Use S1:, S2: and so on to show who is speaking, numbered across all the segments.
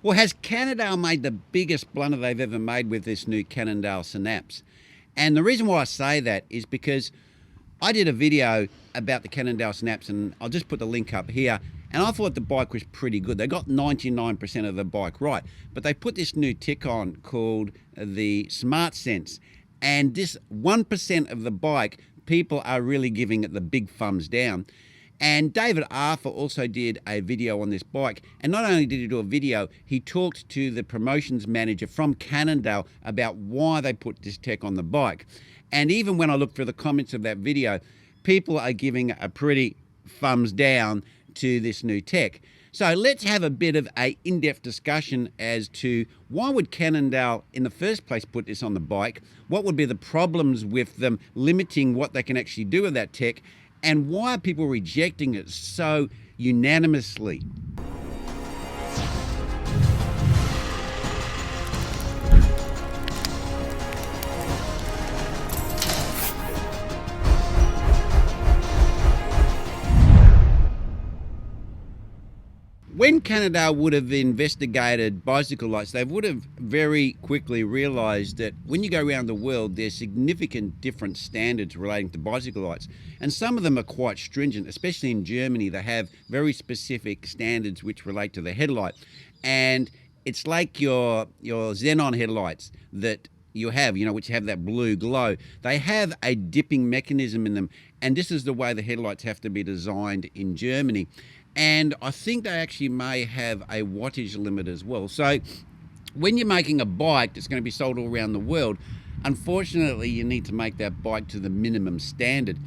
S1: Well, has Cannondale made the biggest blunder they've ever made with this new Cannondale Synapse? And the reason why I say that is because I did a video about the Cannondale Synapse, and I'll just put the link up here. And I thought the bike was pretty good. They got 99% of the bike right, but they put this new tick on called the Smart Sense. And this 1% of the bike, people are really giving it the big thumbs down. And David Arthur also did a video on this bike. And not only did he do a video, he talked to the promotions manager from Cannondale about why they put this tech on the bike. And even when I looked through the comments of that video, people are giving a pretty thumbs down to this new tech. So let's have a bit of a in-depth discussion as to why would Cannondale in the first place put this on the bike? What would be the problems with them limiting what they can actually do with that tech? And why are people rejecting it so unanimously? When Cannondale would have investigated bicycle lights, they would have very quickly realised that when you go around the world, there's significant different standards relating to bicycle lights. And some of them are quite stringent, especially in Germany. They have very specific standards which relate to the headlight. And it's like your xenon headlights that you have, which have that blue glow. They have a dipping mechanism in them. And this is the way the headlights have to be designed in Germany. And I think they actually may have a wattage limit as well. So when you're making a bike that's going to be sold all around the world, unfortunately, you need to make that bike to the minimum standard.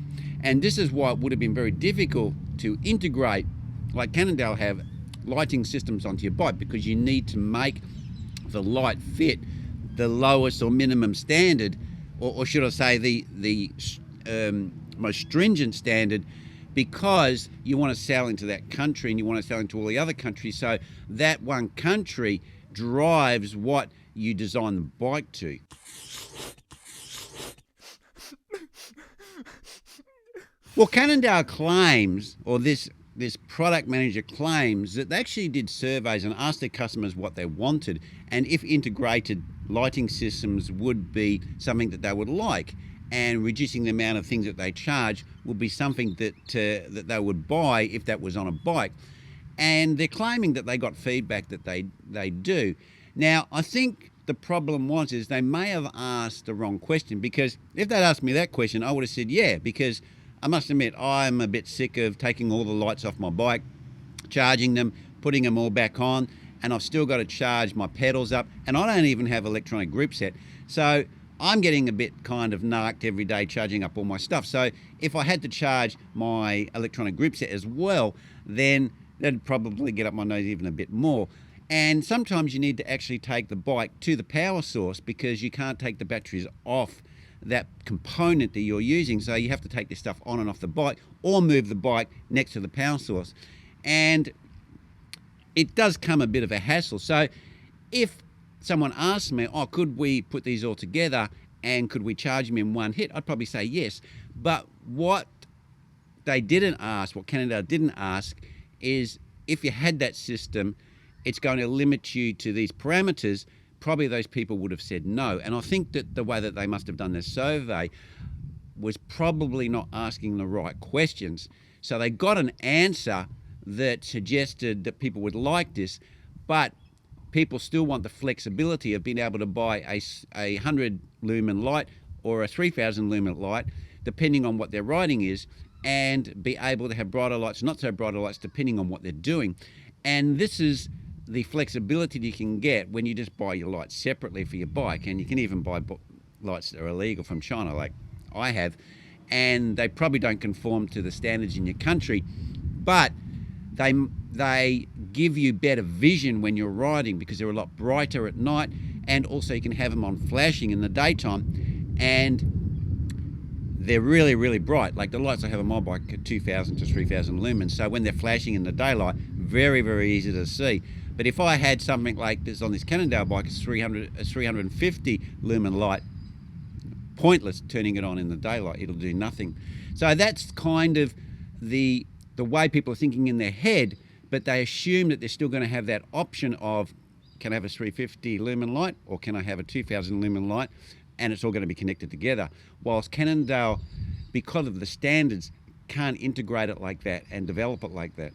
S1: And this is why it would have been very difficult to integrate, like Cannondale have, lighting systems onto your bike, because you need to make the light fit the lowest or minimum standard, or should I say the most stringent standard, because you want to sell into that country and you want to sell into all the other countries. So that one country drives what you design the bike to. Well, Cannondale claims, or this product manager claims, that they actually did surveys and asked their customers what they wanted and if integrated lighting systems would be something that they would like. And reducing the amount of things that they charge will be something that they would buy if that was on a bike. And they're claiming that they got feedback that they do. Now, I think the problem is they may have asked the wrong question, because if they'd asked me that question, I would have said yeah, because I must admit I'm a bit sick of taking all the lights off my bike, charging them, putting them all back on, and I've still got to charge my pedals up, and I don't even have electronic grip set. So I'm getting a bit kind of narked every day charging up all my stuff. So if I had to charge my electronic grip set as well, then that'd probably get up my nose even a bit more. And sometimes you need to actually take the bike to the power source, because you can't take the batteries off that component that you're using. So you have to take this stuff on and off the bike, or move the bike next to the power source. And it does come a bit of a hassle. So if someone asked me, could we put these all together and could we charge them in one hit? I'd probably say yes. But what they didn't ask, what Cannondale didn't ask, is if you had that system, it's going to limit you to these parameters. Probably those people would have said no. And I think that the way that they must have done their survey was probably not asking the right questions. So they got an answer that suggested that people would like this, but people still want the flexibility of being able to buy a 100 lumen light or a 3000 lumen light, depending on what their riding is, and be able to have brighter lights, not so brighter lights, depending on what they're doing. And this is the flexibility that you can get when you just buy your lights separately for your bike. And you can even buy lights that are illegal from China, like I have, and they probably don't conform to the standards in your country, but they give you better vision when you're riding, because they're a lot brighter at night, and also you can have them on flashing in the daytime, and they're really, really bright. Like the lights I have on my bike are 2000 to 3000 lumens, so when they're flashing in the daylight, very, very easy to see. But if I had something like this on this Cannondale bike, it's 350 lumen light, pointless turning it on in the daylight, it'll do nothing. So that's kind of the way people are thinking in their head, but they assume that they're still going to have that option of can I have a 350 lumen light or can I have a 2000 lumen light? And it's all going to be connected together. Whilst Cannondale, because of the standards, can't integrate it like that and develop it like that.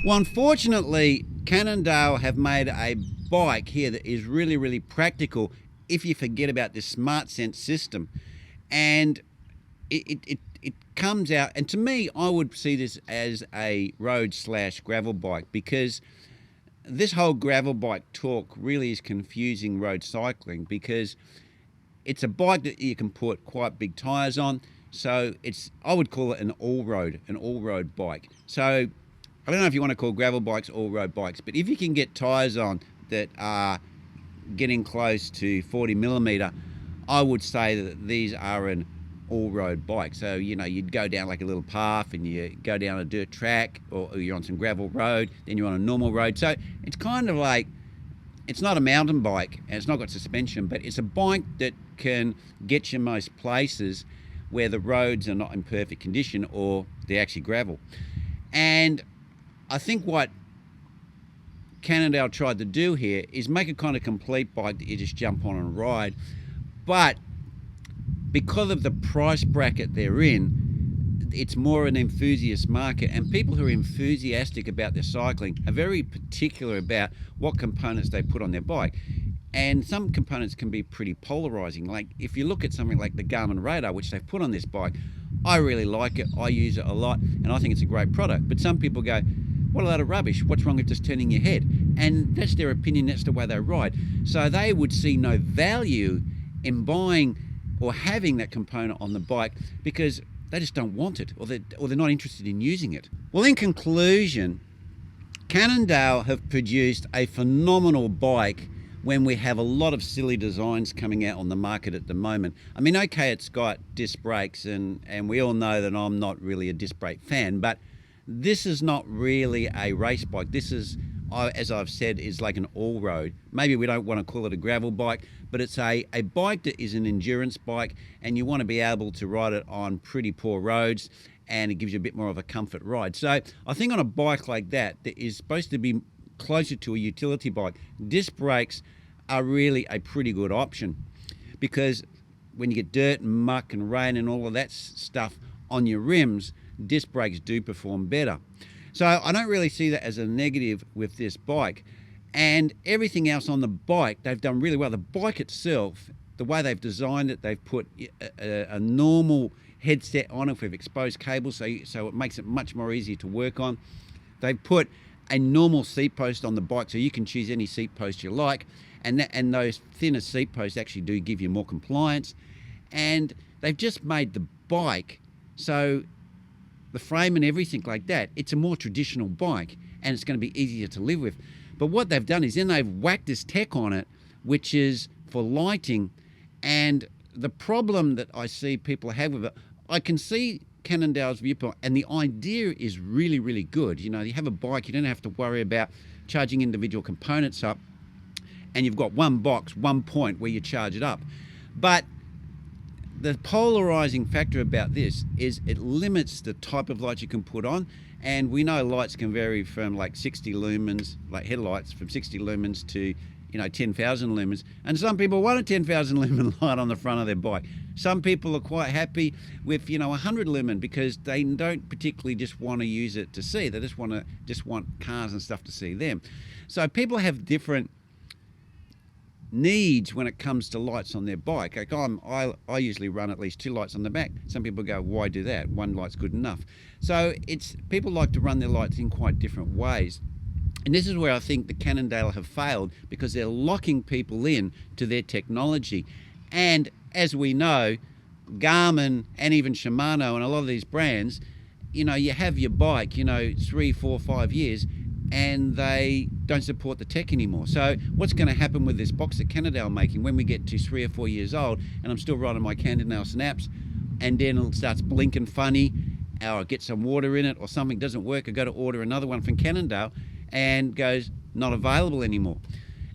S1: Well, unfortunately, Cannondale have made a bike here that is really, really practical if you forget about this smart sense system. And it comes out, and to me, I would see this as a road/gravel bike, because this whole gravel bike talk really is confusing road cycling, because it's a bike that you can put quite big tyres on. So I would call it an all-road bike. So I don't know if you want to call gravel bikes all-road bikes, but if you can get tyres on that are getting close to 40 millimetre, I would say that these are an all-road bike. So, you know, you'd go down like a little path and you go down a dirt track, or you're on some gravel road, then you're on a normal road. So it's kind of like, it's not a mountain bike and it's not got suspension, but it's a bike that can get you most places where the roads are not in perfect condition or they're actually gravel. And I think what Cannondale tried to do here is make a kind of complete bike that you just jump on and ride. But because of the price bracket they're in, it's more an enthusiast market, and people who are enthusiastic about their cycling are very particular about what components they put on their bike. And some components can be pretty polarizing. Like if you look at something like the Garmin radar, which they've put on this bike, I really like it. I use it a lot and I think it's a great product. But some people go, what a load of rubbish. What's wrong with just turning your head? And that's their opinion. That's the way they ride. So they would see no value in buying or having that component on the bike because they just don't want it, or they're not interested in using it. Well, in conclusion, Cannondale have produced a phenomenal bike when we have a lot of silly designs coming out on the market at the moment. I mean, okay, it's got disc brakes, and we all know that I'm not really a disc brake fan, but this is not really a race bike. This is, as I've said, is like an all-road. Maybe we don't want to call it a gravel bike, but it's a bike that is an endurance bike, and you want to be able to ride it on pretty poor roads, and it gives you a bit more of a comfort ride. So I think on a bike like that is supposed to be closer to a utility bike, disc brakes are really a pretty good option, because when you get dirt and muck and rain and all of that stuff on your rims, disc brakes do perform better. So I don't really see that as a negative with this bike. And everything else on the bike, they've done really well. The bike itself, the way they've designed it, they've put a normal headset on it with exposed cables, so it makes it much more easy to work on. They've put a normal seat post on the bike, so you can choose any seat post you like, and those thinner seat posts actually do give you more compliance. And they've just made the bike so the frame and everything like that, it's a more traditional bike, and it's going to be easier to live with. But what they've done is then they've whacked this tech on it, which is for lighting. And the problem that I see people have with it, I can see Cannondale's viewpoint, and the idea is really, really good. You know, you have a bike, you don't have to worry about charging individual components up, and you've got one box, one point where you charge it up. But the polarizing factor about this is it limits the type of light you can put on. And we know lights can vary from like 60 lumens, like headlights, from 60 lumens to 10,000 lumens. And some people want a 10,000 lumen light on the front of their bike. Some people are quite happy with 100 lumen, because they don't particularly just want to use it to see. They just want cars and stuff to see them. So people have different needs when it comes to lights on their bike. Like I usually run at least 2 lights on the back. Some people go, why do that? One light's good enough. So people like to run their lights in quite different ways. And this is where I think the Cannondale have failed, because they're locking people in to their technology. And as we know, Garmin and even Shimano and a lot of these brands, you have your bike, 3, 4, 5 years, and they don't support the tech anymore. So what's going to happen with this box that Cannondale are making when we get to 3 or 4 years old and I'm still riding my Cannondale Synapse, and then it starts blinking funny, or I get some water in it or something doesn't work, I go to order another one from Cannondale and goes, not available anymore.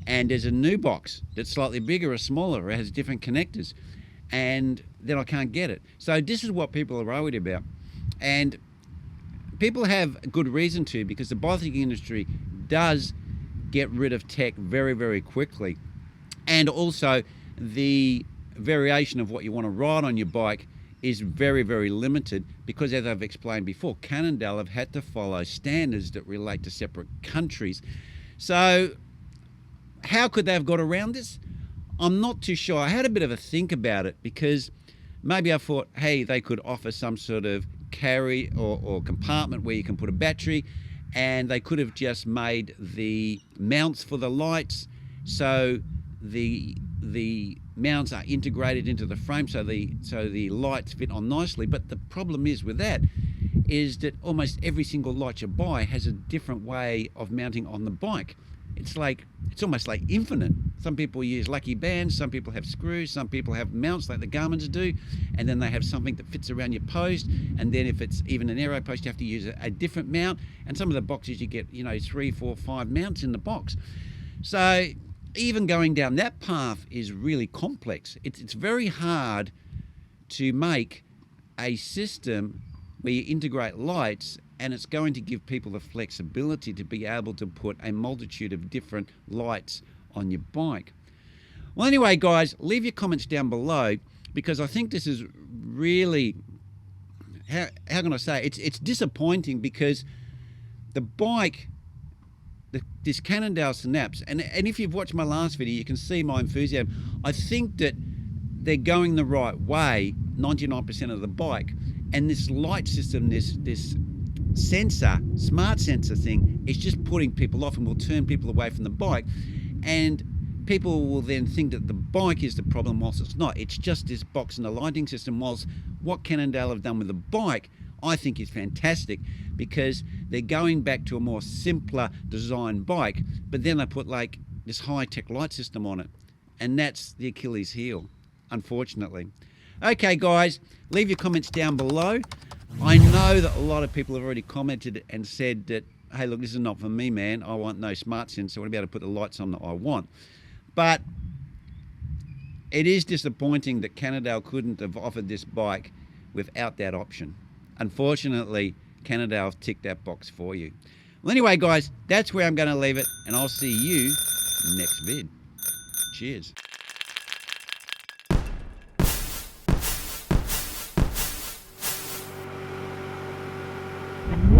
S1: And there's a new box that's slightly bigger or smaller, or has different connectors, and then I can't get it. So this is what people are worried about. And people have good reason to, because the bicycle industry does get rid of tech very, very quickly. And also the variation of what you want to ride on your bike is very, very limited because, as I've explained before, Cannondale have had to follow standards that relate to separate countries. So how could they have got around this? I'm not too sure. I had a bit of a think about it because maybe I thought, hey, they could offer some sort of carry or compartment where you can put a battery, and they could have just made the mounts for the lights so the mounts are integrated into the frame so the lights fit on nicely. But the problem is with that is that almost every single light you buy has a different way of mounting on the bike. It's almost like infinite. Some people use lucky bands, some people have screws, some people have mounts like the Garmin's do, and then they have something that fits around your post, and then if it's even an aero post you have to use a different mount, and some of the boxes you get 3, 4, 5 mounts in the box. So even going down that path is really complex. It's very hard to make a system where you integrate lights and it's going to give people the flexibility to be able to put a multitude of different lights on your bike. Well, anyway, guys, leave your comments down below because I think this is really, how can I say, it's disappointing because the bike, this Cannondale Synapse, and if you've watched my last video, you can see my enthusiasm. I think that they're going the right way 99% of the bike, and this light system, this sensor, smart sensor thing, is just putting people off and will turn people away from the bike, and people will then think that the bike is the problem whilst it's not. It's just this box and the lighting system, whilst what Cannondale have done with the bike I think is fantastic because they're going back to a more simpler design bike, but then they put like this high-tech light system on it, and that's the Achilles heel, unfortunately. Okay guys, leave your comments down below. I know that a lot of people have already commented and said that, hey look, this is not for me, man. I want no smart sensor. I want to be able to put the lights on that I want. But it is disappointing that Cannondale couldn't have offered this bike without that option. Unfortunately, Cannondale ticked that box for you. Well anyway guys, that's where I'm going to leave it, and I'll see you next vid. Cheers.
S2: Yeah.